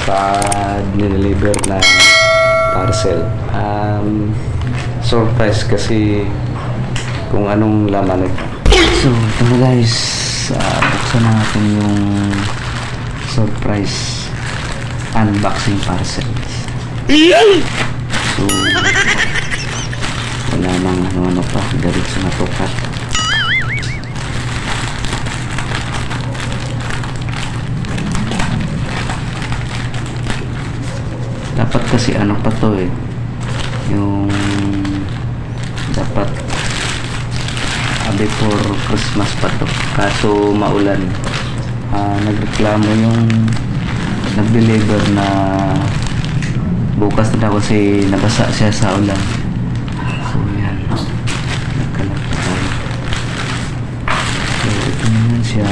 pa-deliver na parcel. Surprise kasi kung anong laman nito. So, ito na guys. Buksan natin yung surprise unboxing parcels. So, wala nang ano pa. Diretso na tukat. Dapat kasi ano pa to eh. Yung dapat before Christmas pa to, kaso maulan. Nagreklamo yung nag-deliver na bukas na daw kasi nabasa siya sa ulan. So yan, nagkalat pa tayo. So ito naman siya.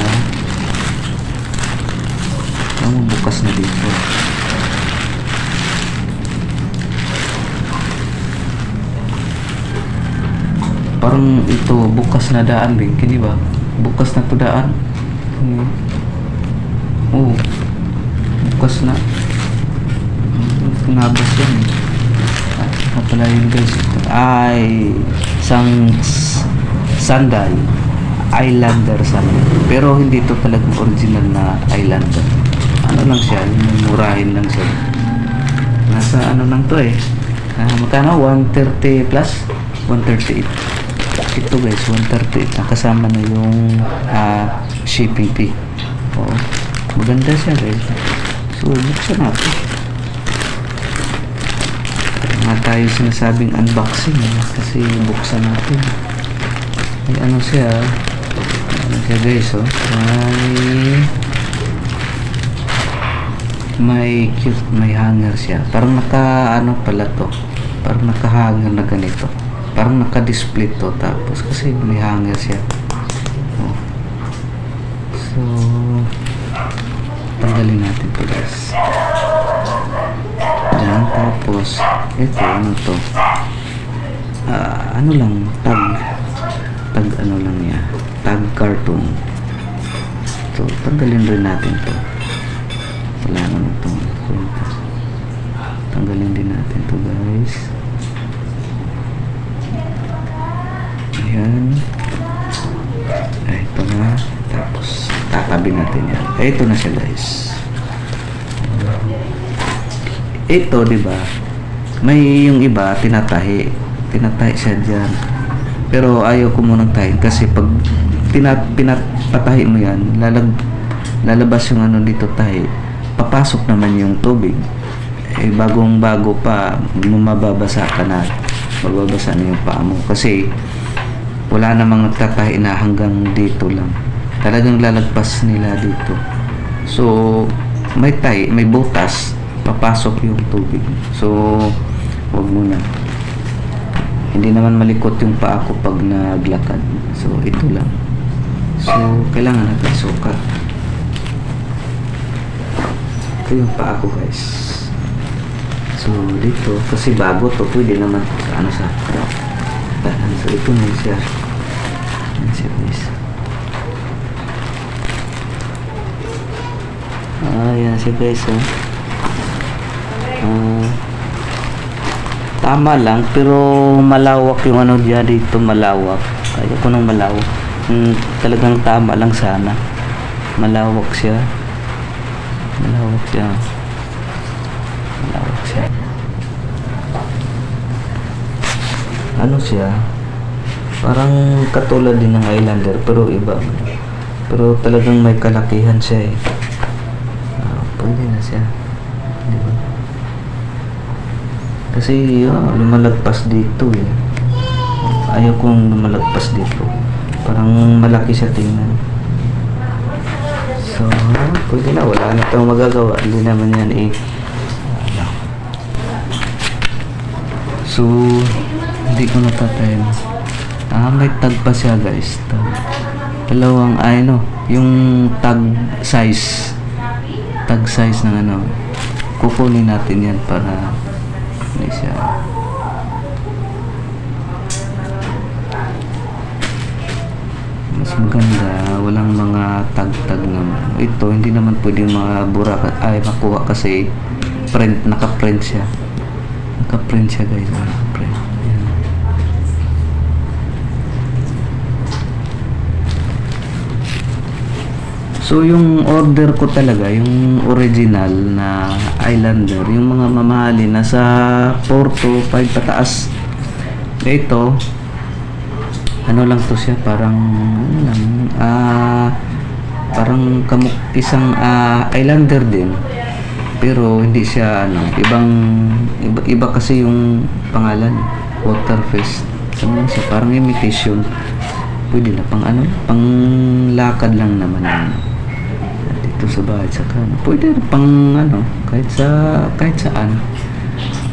Bukas na dito. Parang ito bukas na daan din, kini ba? Bukas na to daan. Oh, bukas na. Nabas yan. Ano pala yun guys? Ay, Sunday. Islander Sunday. Pero hindi to talagang original na Islander. Ano lang siya, murahin lang siya. Nasa ano lang to eh. Magkano? 130 plus? 138. Ito guys, 138 na kasama na yung shipping fee. Oo, maganda siya guys. So buksan natin. Nga tayo sinasabing unboxing kasi buksan natin. May ano siya guys, oh. May cute, may hanger siya. Parang naka ano pala to, parang naka hanger na ganito. Parang naka-display to, tapos kasi may hanger siya. Oh. So tanggalin natin to guys. Yan, tapos ito, ano to, ano lang, tag ano lang niya, tag cartoon. So tanggalin rin natin to. Wala naman to. Tanggalin din natin to guys. Ayan. Ito na. Tapos tatabi natin yan. Ito na siya guys. Ito, diba? May yung iba tinatahi siya dyan. Pero ayaw ko munang tahin kasi pag pinapatahi mo yan, lalabas yung ano dito tahi. Papasok naman yung tubig. Bagong bago pa, mababasa ka na. Magbabasa na yung paa mo. Kasi wala namang nagtatahi na hanggang dito lang. Talagang lalagpas nila dito. So may butas, papasok yung tubig. So wag muna. Hindi naman malikot yung paa ko pag naglakad. So ito lang. So kailangan natin sukat. Ito yung paa ko guys. So dito, kasi bago to, pwede naman ano sa tahan. So ito na siya. Yan siya guys. Yan siya guys. Tama lang, pero malawak yung ano dyan dito, malawak. Kaya ko nang malawak. Talagang tama lang sana. Malawak siya. Malawak siya. Ano siya? Parang katulad din ng Islander pero iba. Pero talagang may kalakihan siya eh. Pwede na siya. Diba? Kasi lumalagpas dito eh. Ayaw kong lumalagpas dito. Parang malaki siya tingnan. So, pwede na. Wala na tayong magagawa. Hindi naman yan eh. So, hindi ko natatayin. May tag pa siya guys. Dalawang yung tag size ng ano. Kukunin natin yan para hindi siya. Mas maganda, walang mga tag-tag naman. Ito, hindi naman pwedeng mga bura ay makuha kasi print, naka-print siya. Naka-print siya guys. Naka-print. Ayan. So yung order ko talaga, yung original na Islander, yung mga mamahalin nasa 4 to 5 pataas. Ito, ano lang to siya, parang ano lang, parang kamuk isang Islander din. Pero hindi siya ano, iba kasi yung pangalan, Waterfest. Ano siya, parang imitation. Pwede na pang ano, pang lakad lang naman yan. Dito sa bahay, saka pwede pang ano, kahit saan.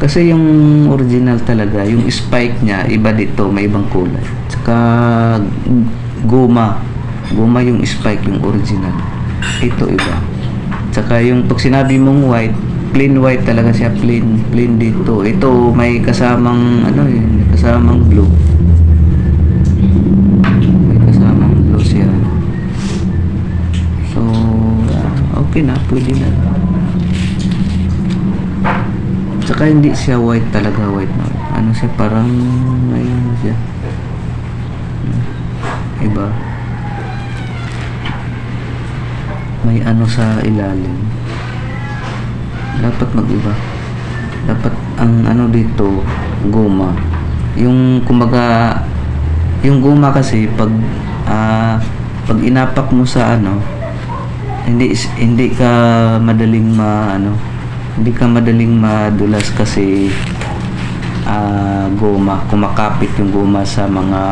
Kasi yung original talaga, yung spike niya, iba dito, may ibang kulay. Saka goma yung spike, yung original. Ito iba. Saka yung pag sinabi mong white, plain white talaga siya, plain dito. Ito may kasamang ano may kasamang blue. May kasamang blue siya. So, okay na, pwede na. Saka hindi siya white talaga, white na. Ano siya, parang may ano siya. Iba. May ano sa ilalim. Dapat mag-iba. Dapat ang ano dito, goma. Yung kumbaga, yung goma kasi pag inapak mo sa ano, hindi ka madaling hindi ka madaling madulas kasi goma, kumakapit yung goma sa mga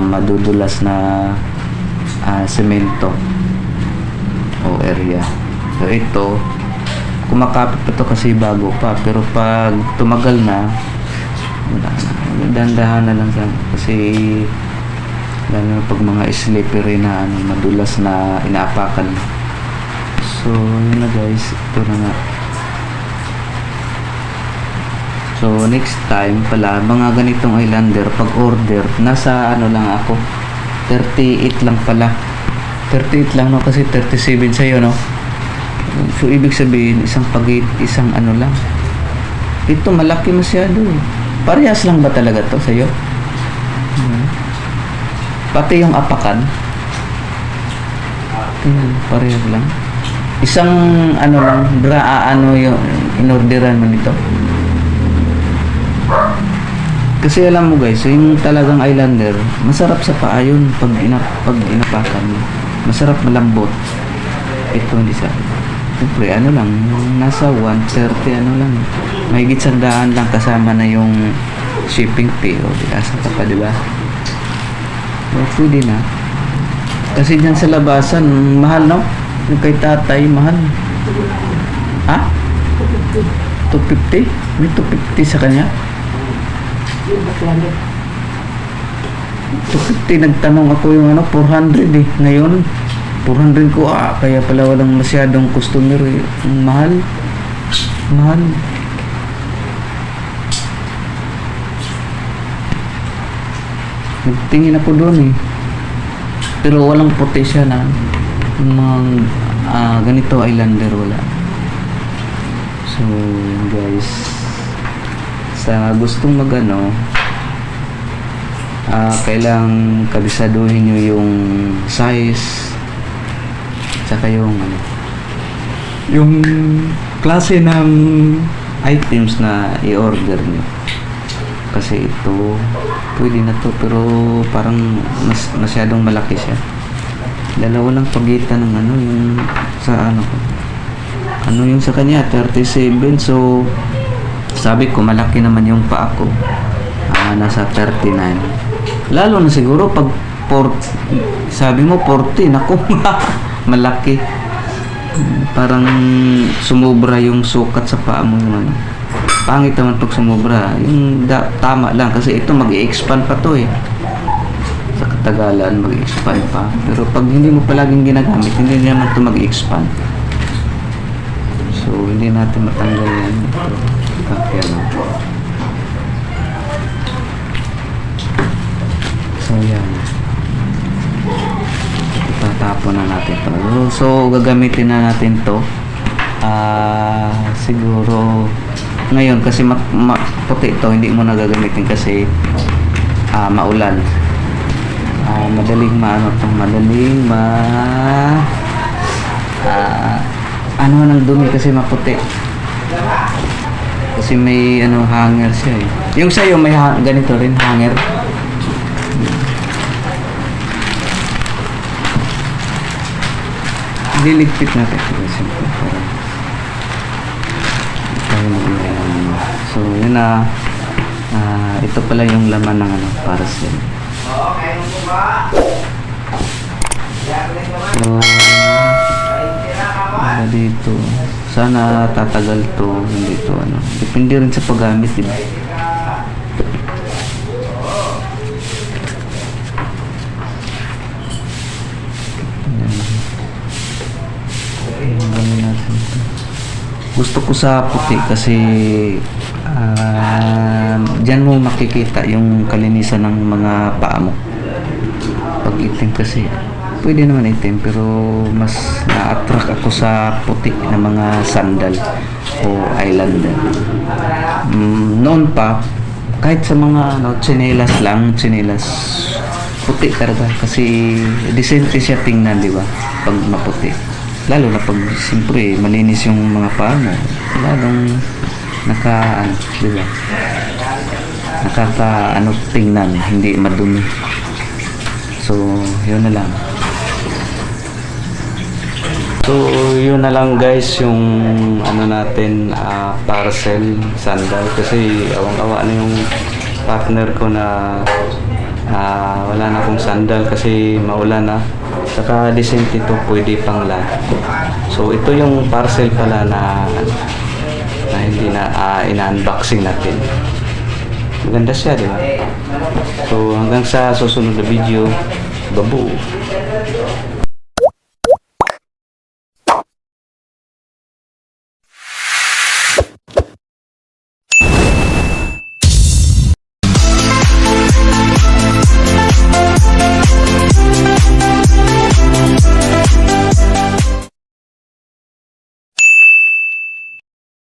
madudulas na semento o area. So ito, kumakapit pa to kasi bago pa, pero pag tumagal na, dandahan na lang sa kasi lalo pag mga slippery na madulas na inaapakan. So yun na guys, ito na nga. So next time pala, mga ganitong Islander pag order, nasa ano lang ako, 38 lang pala. 38 lang no, kasi 37 sa'yo no. So ibig sabihin isang ano lang. Ito malaki masyado eh. Parehas lang ba talaga to sa'yo? Pati yung apakan. Parehas lang. Isang ano lang, ano yung inorderan mo nito. Kasi alam mo guys, yung talagang Islander, masarap sa paa yun pag inapakan mo. Masarap, malambot. Ito hindi sa siyempre ano lang, nasa 130 ano lang. Mahigit 100 lang kasama na yung shipping fee. O, asa ka pa, diba? So, pwede na. Kasi dyan sa labasan, mahal no? Yung kay tatay, mahal. Ha? 250? May 250 sa kanya? 250, nagtanong ako yung ano, 400 eh. Ngayon, 400 ko, kaya pala walang masyadong customer eh. Mahal. Mahal. Nagtingin ako doon eh. Pero walang puti siya na mga ganito Islander, wala. So, yun guys. Sa gustong magano, kailangang kabisaduhin nyo yung size, tsaka yung yung klase ng items na i-order nyo. Kasi ito, pwede na to, pero parang masyadong malaki siya. Dalawa lang pagitan ng yung sa yung sa kanya 37. So sabi ko malaki naman yung paa ko, nasa 39. Lalo na siguro pag sabi mo 40, naku, malaki. Parang sumobra yung sukat sa paa mo yung pangit naman pag sumobra. Yung tama lang kasi ito mag-i-expand pa to eh. Sa katagalan mag-i-expand pa. Pero pag hindi mo palaging ginagamit, hindi naman to mag-i-expand. So hindi natin matanggal yan. Kaya lang. So yan. itapon na natin to. So gagamitin na natin to. Siguro ngayon kasi puti ito, hindi mo na gagamitin kasi maulan. Madaling ano ng dumi kasi maputi. Kasi may hanger siya eh. Yung sa'yo may ganito rin hanger. Liligpit natin. So yun na. Ito pala yung laman ng parcel. So dito sana tatagal to, hindi to depende rin sa paggamit, diba? Gusto ko sa puti kasi dyan mo makikita yung kalinisan ng mga paa mo. Pag itim kasi pwede naman itim, pero mas na-attract ako sa puti na mga sandal o islander. Noon pa kahit sa mga tsinelas puti talaga kasi decent siya tingnan, di ba? Pag maputi, lalo na pag siyempre malinis yung mga paa mo, lalong di ba? Tingnan, hindi madumi. So yun na lang. So yun na lang guys, yung natin parcel sandal, kasi awang-awa na yung partner ko na wala na akong sandal kasi maulan na. Saka decent ito, pwede pang lahat. So ito yung parcel pala na hindi na ina-unboxing natin. Maganda siya, di ba? So hanggang sa susunod na video, babu.